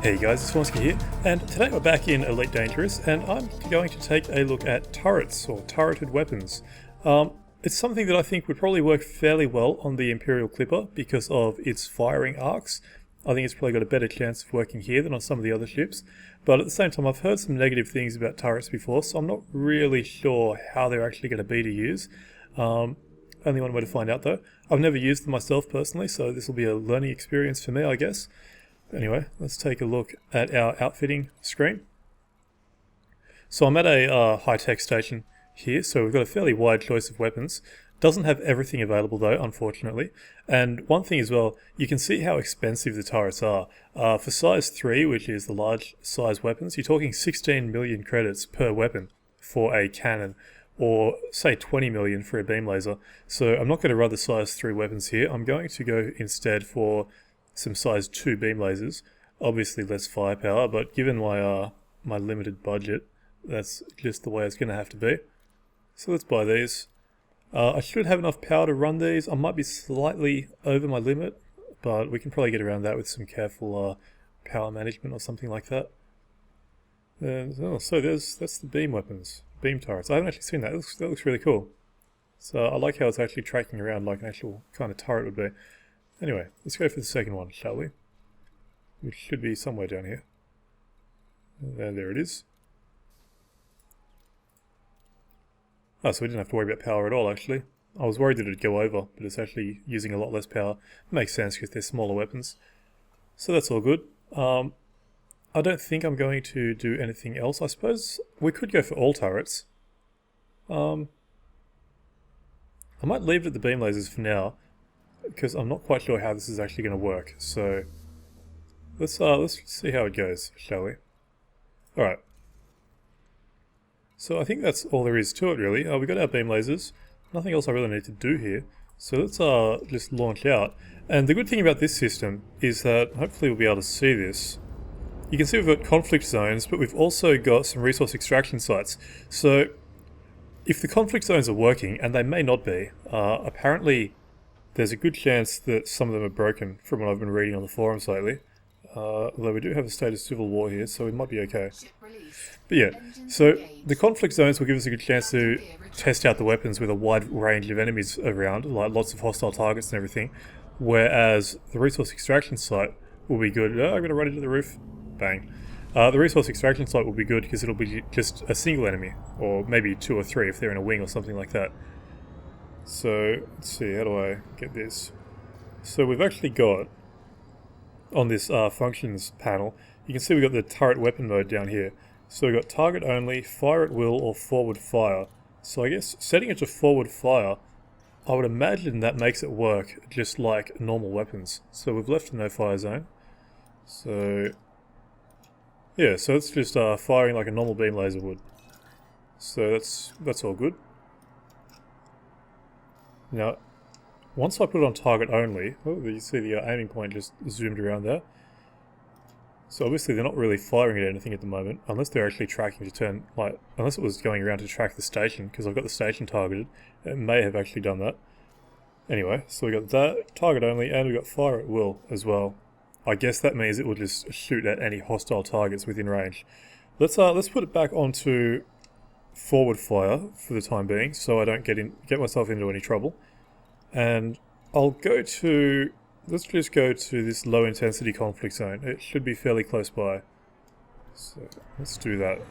Hey guys, it's Vornskyr here, and today we're back in Elite Dangerous, and I'm going to take a look at turrets, or turreted weapons. It's something that I think would probably work fairly well on the Imperial Clipper because of its firing arcs. I think it's probably got a better chance of working here than on some of the other ships, but at the same time I've heard some negative things about turrets before, so I'm not really sure how they're actually going to be to use. Only one way to find out though. I've never used them myself personally, so this will be a learning experience for me, I guess. Anyway, let's take a look at our outfitting screen. So I'm at a high-tech station here, so we've got a fairly wide choice of weapons. Doesn't have everything available though, unfortunately. And one thing as well, you can see how expensive the turrets are. For size 3, which is the large size weapons, you're talking 16 million credits per weapon for a cannon, or say 20 million for a beam laser. So I'm not going to run the size 3 weapons here. I'm going to go instead for some size 2 beam lasers. Obviously less firepower, but given my limited budget, that's just the way it's going to have to be. So let's buy these. I should have enough power to run these. I might be slightly over my limit, but we can probably get around that with some careful power management or something like that. And, so that's the beam weapons, beam turrets. I haven't actually seen that. That looks really cool. So I like how it's actually tracking around like an actual kind of turret would be. Anyway, let's go for the second one, shall we? Which should be somewhere down here. There it is. Oh, so we didn't have to worry about power at all, actually. I was worried that it'd go over, but it's actually using a lot less power. Makes sense because they're smaller weapons. So that's all good. I don't think I'm going to do anything else. I suppose we could go for all turrets. I might leave it at the beam lasers for now, because I'm not quite sure how this is actually going to work. So let's see how it goes, shall we? Alright. So I think that's all there is to it really. We've got our beam lasers. Nothing else I really need to do here. So let's just launch out. And the good thing about this system is that hopefully we'll be able to see this. You can see we've got conflict zones, but we've also got some resource extraction sites. So if the conflict zones are working, and they may not be, apparently there's a good chance that some of them are broken from what I've been reading on the forums lately. Although we do have a state of civil war here, so we might be okay. But yeah, so the conflict zones will give us a good chance to test out the weapons with a wide range of enemies around, like lots of hostile targets and everything. Whereas the resource extraction site will be good. I'm going to run into the roof. Bang. The resource extraction site will be good because it'll be just a single enemy, or maybe 2 or 3 if they're in a wing or something like that. So, let's see, how do I get this? So we've actually got, on this functions panel, you can see we've got the turret weapon mode down here. So we've got target only, fire at will, or forward fire. So I guess setting it to forward fire, I would imagine that makes it work just like normal weapons. So we've left a no fire zone. So, yeah, so it's just firing like a normal beam laser would. So that's all good. Now, once I put it on target only, oh, you see the aiming point just zoomed around there. So obviously they're not really firing at anything at the moment, unless they're actually tracking to turn, like, unless it was going around to track the station, because I've got the station targeted. It may have actually done that. Anyway, so we got that, target only, and we got fire at will as well. I guess that means it will just shoot at any hostile targets within range. Let's put it back onto forward fire for the time being, so I don't get myself into any trouble. And I'll go to, let's just go to this low intensity conflict zone. It should be fairly close by. So let's do that.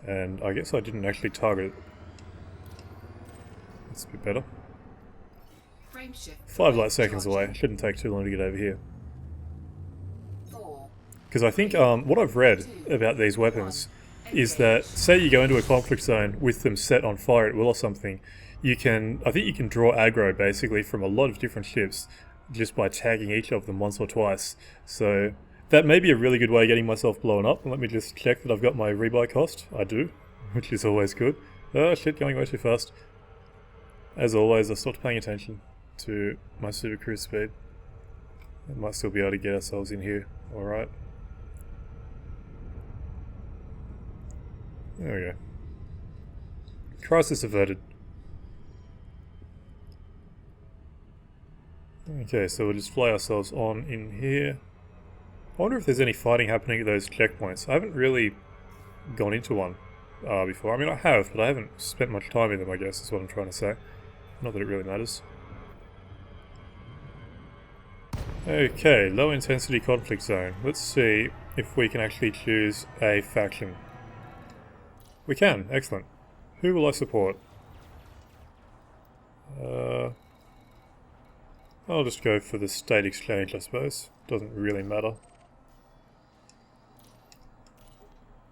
And I guess I didn't actually target it. That's a bit better. 5 light seconds away. Shouldn't take too long to get over here. Because I think what I've read about these weapons is that, say you go into a conflict zone with them set on fire at will or something, I think you can draw aggro basically from a lot of different ships just by tagging each of them once or twice. So that may be a really good way of getting myself blown up. Let me just check that I've got my rebuy cost. I do, which is always good. Oh shit, going way too fast. As always, I stopped paying attention to my super cruise speed. I might still be able to get ourselves in here. Alright. There we go. Crisis averted. Okay, so we'll just fly ourselves on in here. I wonder if there's any fighting happening at those checkpoints. I haven't really gone into one before. I mean, I have, but I haven't spent much time in them, I guess, is what I'm trying to say. Not that it really matters. Okay, low intensity conflict zone. Let's see if we can actually choose a faction. We can, excellent. Who will I support? I'll just go for the state exchange, I suppose. Doesn't really matter.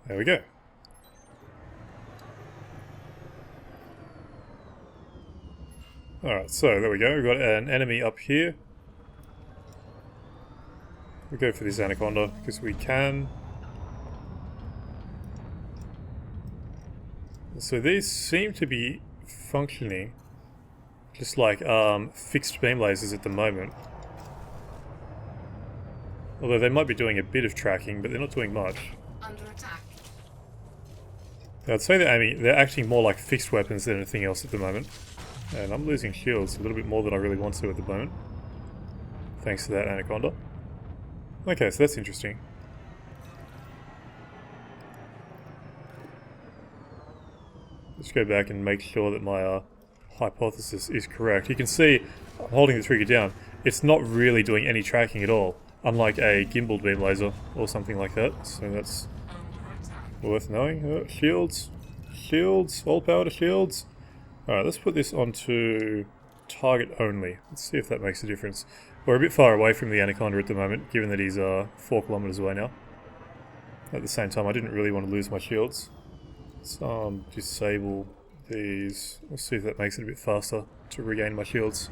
There we go. Alright, so there we go. We've got an enemy up here. We'll go for this anaconda because we can. So these seem to be functioning just like fixed beam lasers at the moment. Although they might be doing a bit of tracking, but they're not doing much. Under attack. I'd say they're acting more like fixed weapons than anything else at the moment. And I'm losing shields a little bit more than I really want to at the moment. Thanks to that anaconda. Okay, so that's interesting. Let's go back and make sure that my hypothesis is correct. You can see I'm holding the trigger down. It's not really doing any tracking at all, unlike a gimbal beam laser or something like that. So that's worth knowing. Shields. Shields. All power to shields. Alright, let's put this onto target only. Let's see if that makes a difference. We're a bit far away from the anaconda at the moment, given that he's 4 kilometers away now. At the same time, I didn't really want to lose my shields. So disable these. Let's see if that makes it a bit faster to regain my shields.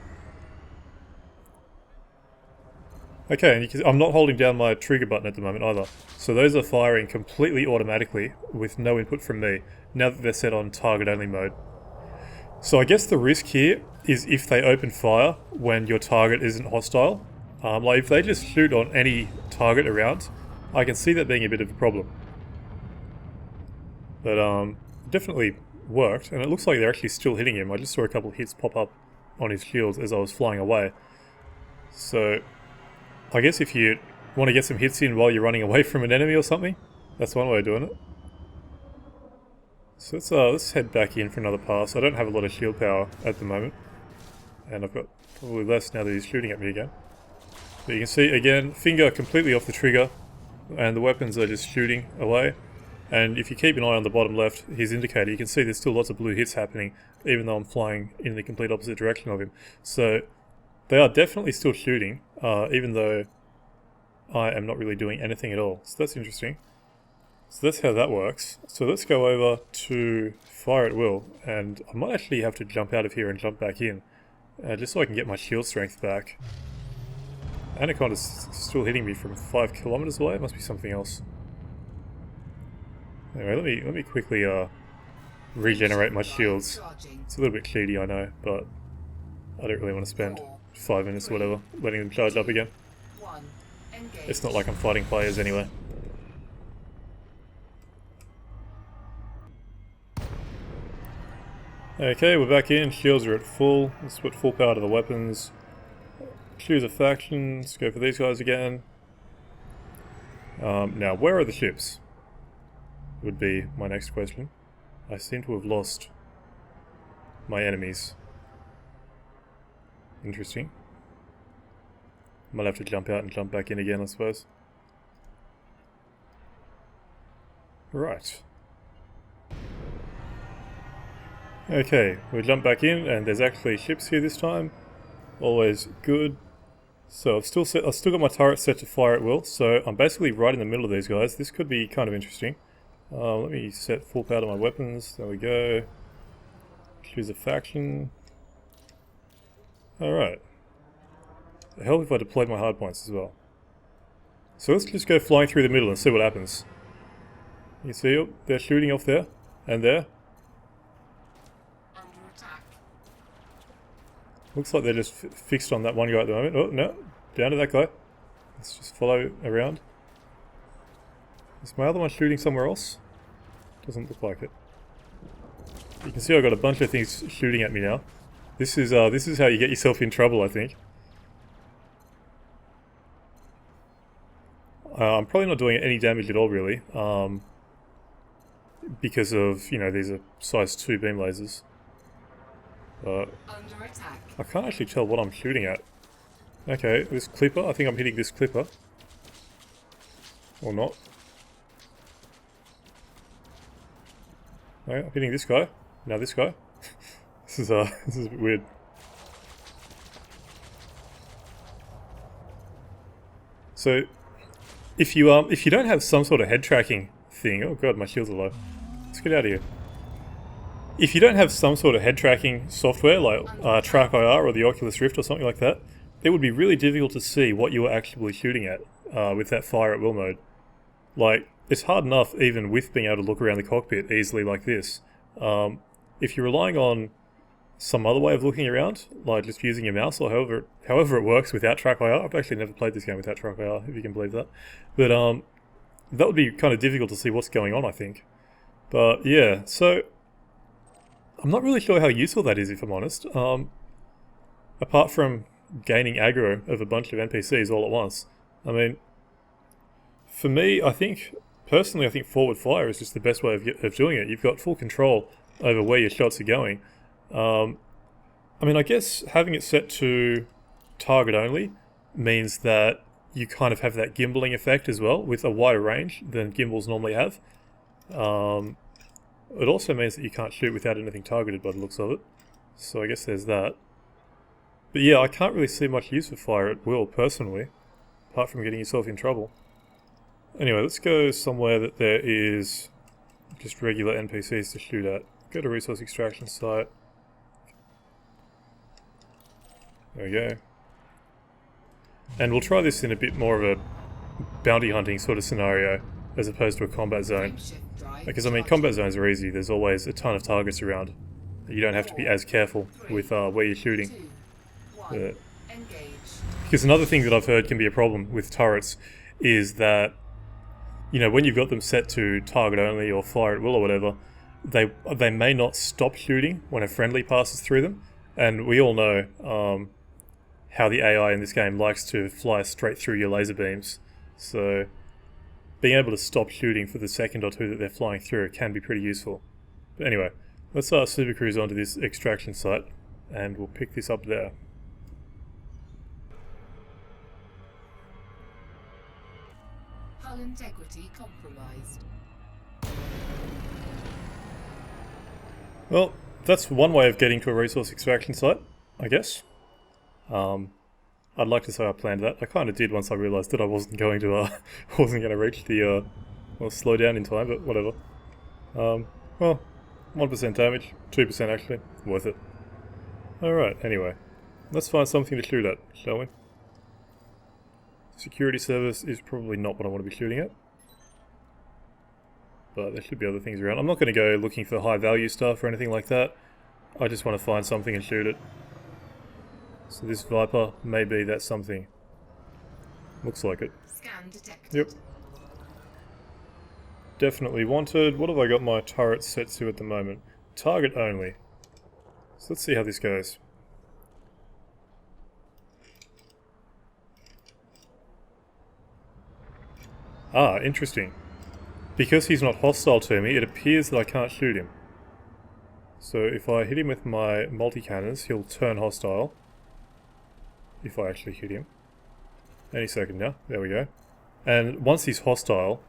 Okay, and you can, I'm not holding down my trigger button at the moment either. So those are firing completely automatically with no input from me, now that they're set on target only mode. So I guess the risk here is if they open fire when your target isn't hostile. Like if they just shoot on any target around, I can see that being a bit of a problem. But definitely worked, and it looks like they're actually still hitting him. I just saw a couple of hits pop up on his shields as I was flying away. So I guess if you want to get some hits in while you're running away from an enemy or something, that's one way of doing it. So let's head back in for another pass. I don't have a lot of shield power at the moment, and I've got probably less now that he's shooting at me again. But you can see again, finger completely off the trigger, and the weapons are just shooting away. And if you keep an eye on the bottom left, his indicator, you can see there's still lots of blue hits happening, even though I'm flying in the complete opposite direction of him. So they are definitely still shooting, even though I am not really doing anything at all. So that's interesting. So that's how that works. So let's go over to fire at will, and I might actually have to jump out of here and jump back in, just so I can get my shield strength back. Anaconda's still hitting me from 5 kilometers away. It must be something else. Anyway, let me quickly regenerate my shields. It's a little bit cheaty, I know, but I don't really want to spend 5 minutes or whatever letting them charge up again. It's not like I'm fighting players anyway. Okay, we're back in. Shields are at full. Let's put full power to the weapons. Choose a faction. Let's go for these guys again. Now, where are the ships? Would be my next question. I seem to have lost my enemies. Interesting. Might have to jump out and jump back in again, I suppose. Right. Okay, we'll jump back in, and there's actually ships here this time. Always good. So I've still got my turret set to fire at will, so I'm basically right in the middle of these guys. This could be kind of interesting. Let me set full power to my weapons. There we go. Choose a faction. Alright. It'll help if I deployed my hardpoints as well. So let's just go flying through the middle and see what happens. You see, oh, they're shooting off there, and there. Looks like they're just fixed on that one guy at the moment. Oh, no. Down to that guy. Let's just follow around. Is my other one shooting somewhere else? Doesn't look like it. You can see I've got a bunch of things shooting at me now. This is how you get yourself in trouble, I think. I'm probably not doing any damage at all, really, because of, you know, these are size 2 beam lasers. Under attack. I can't actually tell what I'm shooting at. Okay, this clipper, I think I'm hitting this clipper. Or not. Okay, I'm hitting this guy. Now this guy. This is a bit weird. So, if you don't have some sort of head tracking thing, oh god, my shields are low. Let's get out of here. If you don't have some sort of head tracking software like TrackIR or the Oculus Rift or something like that, it would be really difficult to see what you are actually shooting at with that fire at will mode. Like, it's hard enough even with being able to look around the cockpit easily like this. If you're relying on some other way of looking around, like just using your mouse or however it works without TrackIR. I've actually never played this game without TrackIR, if you can believe that. But that would be kind of difficult to see what's going on, I think. But yeah, so I'm not really sure how useful that is, if I'm honest. Apart from gaining aggro of a bunch of NPCs all at once. I mean, for me, personally, I think forward fire is just the best way of doing it. You've got full control over where your shots are going. I mean, I guess having it set to target only means that you kind of have that gimbaling effect as well, with a wider range than gimbals normally have. It also means that you can't shoot without anything targeted by the looks of it. So I guess there's that. But yeah, I can't really see much use for fire at will, personally, apart from getting yourself in trouble. Anyway, let's go somewhere that there is just regular NPCs to shoot at. Go to resource extraction site. There we go. And we'll try this in a bit more of a bounty hunting sort of scenario, as opposed to a combat zone. Because, I mean, combat zones are easy. There's always a ton of targets around. You don't have to be as careful with where you're shooting. Because another thing that I've heard can be a problem with turrets is that, you know, when you've got them set to target only or fire at will or whatever, they may not stop shooting when a friendly passes through them. And we all know how the AI in this game likes to fly straight through your laser beams. So being able to stop shooting for the second or two that they're flying through can be pretty useful. But anyway, let's super cruise onto this extraction site and we'll pick this up there. Hull integrity compromised. Well, that's one way of getting to a resource extraction site, I guess. I'd like to say I planned that. I kind of did once I realised that I wasn't going to reach the well, slow down in time, but whatever. Well, 1% damage, 2% actually, worth it. Alright, anyway, let's find something to shoot at, shall we? Security service is probably not what I want to be shooting at. But there should be other things around. I'm not going to go looking for high value stuff or anything like that. I just want to find something and shoot it. So this Viper, maybe that's something. Looks like it. Scan detected. Yep. Definitely wanted. What have I got my turret set to at the moment? Target only. So let's see how this goes. Ah, interesting. Because he's not hostile to me, it appears that I can't shoot him. So if I hit him with my multi-cannons, he'll turn hostile. If I actually hit him. Any second now. There we go. And once he's hostile,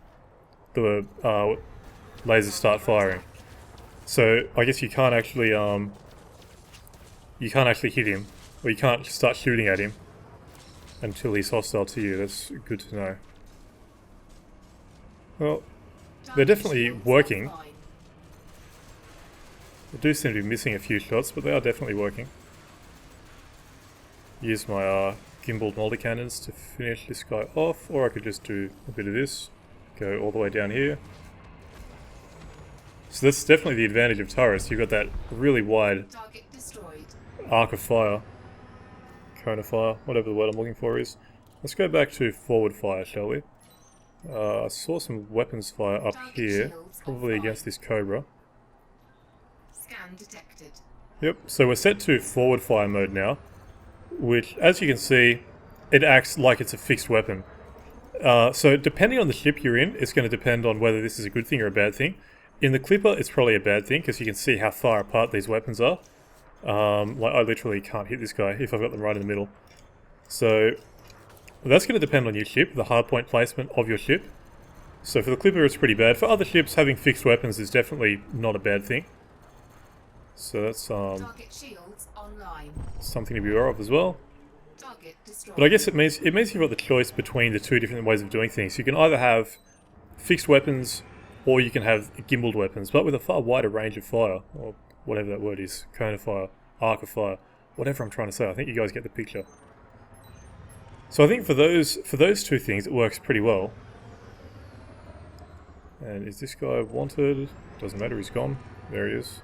the lasers start firing. So I guess you can't actually hit him, or you can't start shooting at him until he's hostile to you. That's good to know. Well, they're definitely working. I do seem to be missing a few shots, but they are definitely working. Use my gimbaled multi-cannons to finish this guy off, or I could just do a bit of this, go all the way down here. So that's definitely the advantage of turrets. You've got that really wide arc of fire, cone of fire, whatever the word I'm looking for is. Let's go back to forward fire, shall we? I saw some weapons fire up here, probably against this Cobra. Scan detected. Yep, so we're set to forward fire mode now, which, as you can see, it acts like it's a fixed weapon. So depending on the ship you're in, it's going to depend on whether this is a good thing or a bad thing. In the Clipper, it's probably a bad thing because you can see how far apart these weapons are. Like I literally can't hit this guy if I've got them right in the middle. So that's going to depend on your ship, the hardpoint placement of your ship. So for the Clipper, it's pretty bad. For other ships, having fixed weapons is definitely not a bad thing. So that's Target shields online. something to be aware of as well. Target destroyed. But I guess it means you've got the choice between the two different ways of doing things. You can either have fixed weapons, or you can have gimbaled weapons, but with a far wider range of fire, or whatever that word is, cone of fire, arc of fire, whatever I'm trying to say. I think you guys get the picture. So I think for those two things, it works pretty well. And is this guy wanted? Doesn't matter, he's gone. There he is.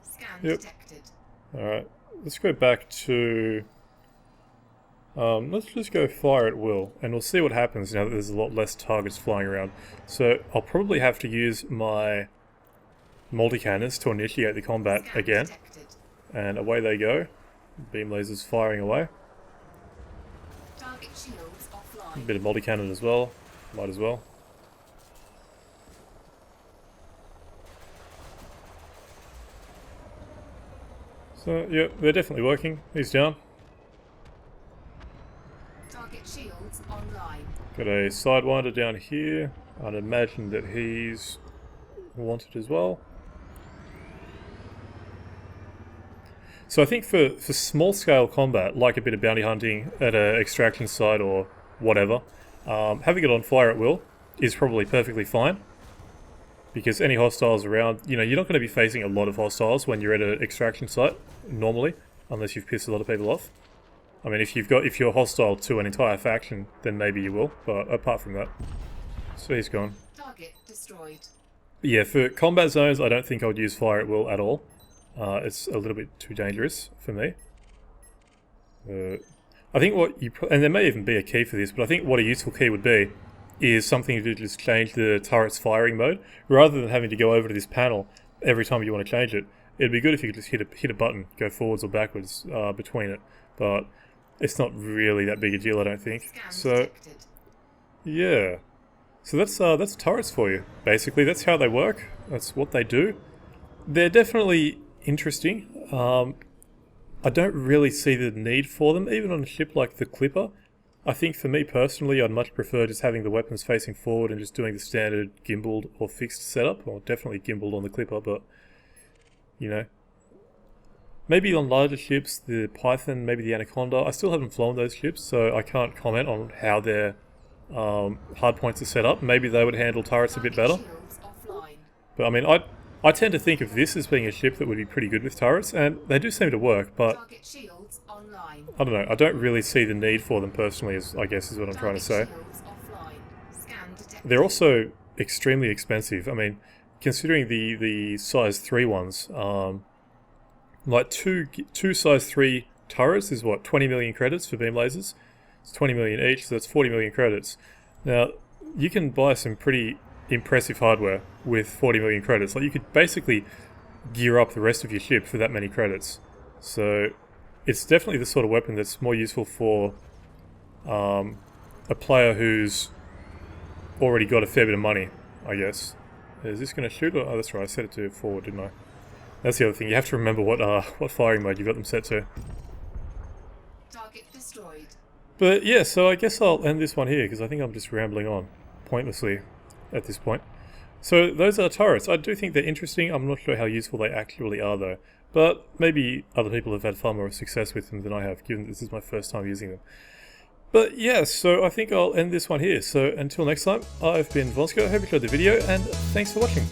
Scan Yep. detected. Alright, let's go back to... let's just go fire at will, and we'll see what happens now that there's a lot less targets flying around. So I'll probably have to use my multi-cannons to initiate the combat Scan again. detected. And away they go. Beam lasers firing away. Target shields A offline. bit of multi-cannon as well. Might as well. So, yeah, they're definitely working. He's down. Target shields online. Got a Sidewinder down here. I'd imagine that he's wanted as well. So I think for small scale combat, like a bit of bounty hunting at an extraction site or whatever, having it on fire at will is probably perfectly fine. Because any hostiles around, you know, you're not going to be facing a lot of hostiles when you're at an extraction site, normally, unless you've pissed a lot of people off. I mean, if you're hostile to an entire faction, then maybe you will, but apart from that. So he's gone. Target destroyed. But yeah, for combat zones, I don't think I would use fire at will at all. It's a little bit too dangerous for me. I think what you... and there may even be a key for this, but I think what a useful key would be is something to just change the turret's firing mode. Rather than having to go over to this panel every time you want to change it, it'd be good if you could just hit a button, go forwards or backwards between it. But it's not really that big a deal, I don't think. Scan So, detected. yeah. So that's turrets for you. Basically, that's how they work. That's what they do. They're definitely interesting. I don't really see the need for them, even on a ship like the Clipper. I think for me personally, I'd much prefer just having the weapons facing forward and just doing the standard gimbaled or fixed setup, or definitely gimbaled on the Clipper, but, you know. Maybe on larger ships, the Python, maybe the Anaconda. I still haven't flown those ships, so I can't comment on how their hardpoints are set up. Maybe they would handle turrets a bit better. Shields offline. But I mean, I tend to think of this as being a ship that would be pretty good with turrets, and they do seem to work, but Target shields online. I don't know, I don't really see the need for them personally, I guess is what I'm trying to say. Target shields offline. Scan detected. They're also extremely expensive. I mean, considering the size 3 ones, like two size 3 turrets is what, 20 million credits for beam lasers? It's 20 million each, so that's 40 million credits. Now, you can buy some pretty impressive hardware with 40 million credits. Like, you could basically gear up the rest of your ship for that many credits. So, it's definitely the sort of weapon that's more useful for a player who's already got a fair bit of money, I guess. Is this going to shoot? Oh, that's right, I set it to forward, didn't I? That's the other thing, you have to remember what firing mode you've got them set to. Target destroyed. But yeah, so I guess I'll end this one here, because I think I'm just rambling on pointlessly at this point. So those are turrets. I do think they're interesting. I'm not sure how useful they actually are though. But maybe other people have had far more success with them than I have, given this is my first time using them. But yeah, so I think I'll end this one here. So until next time, I've been Vornskyr. I hope you enjoyed the video, and thanks for watching.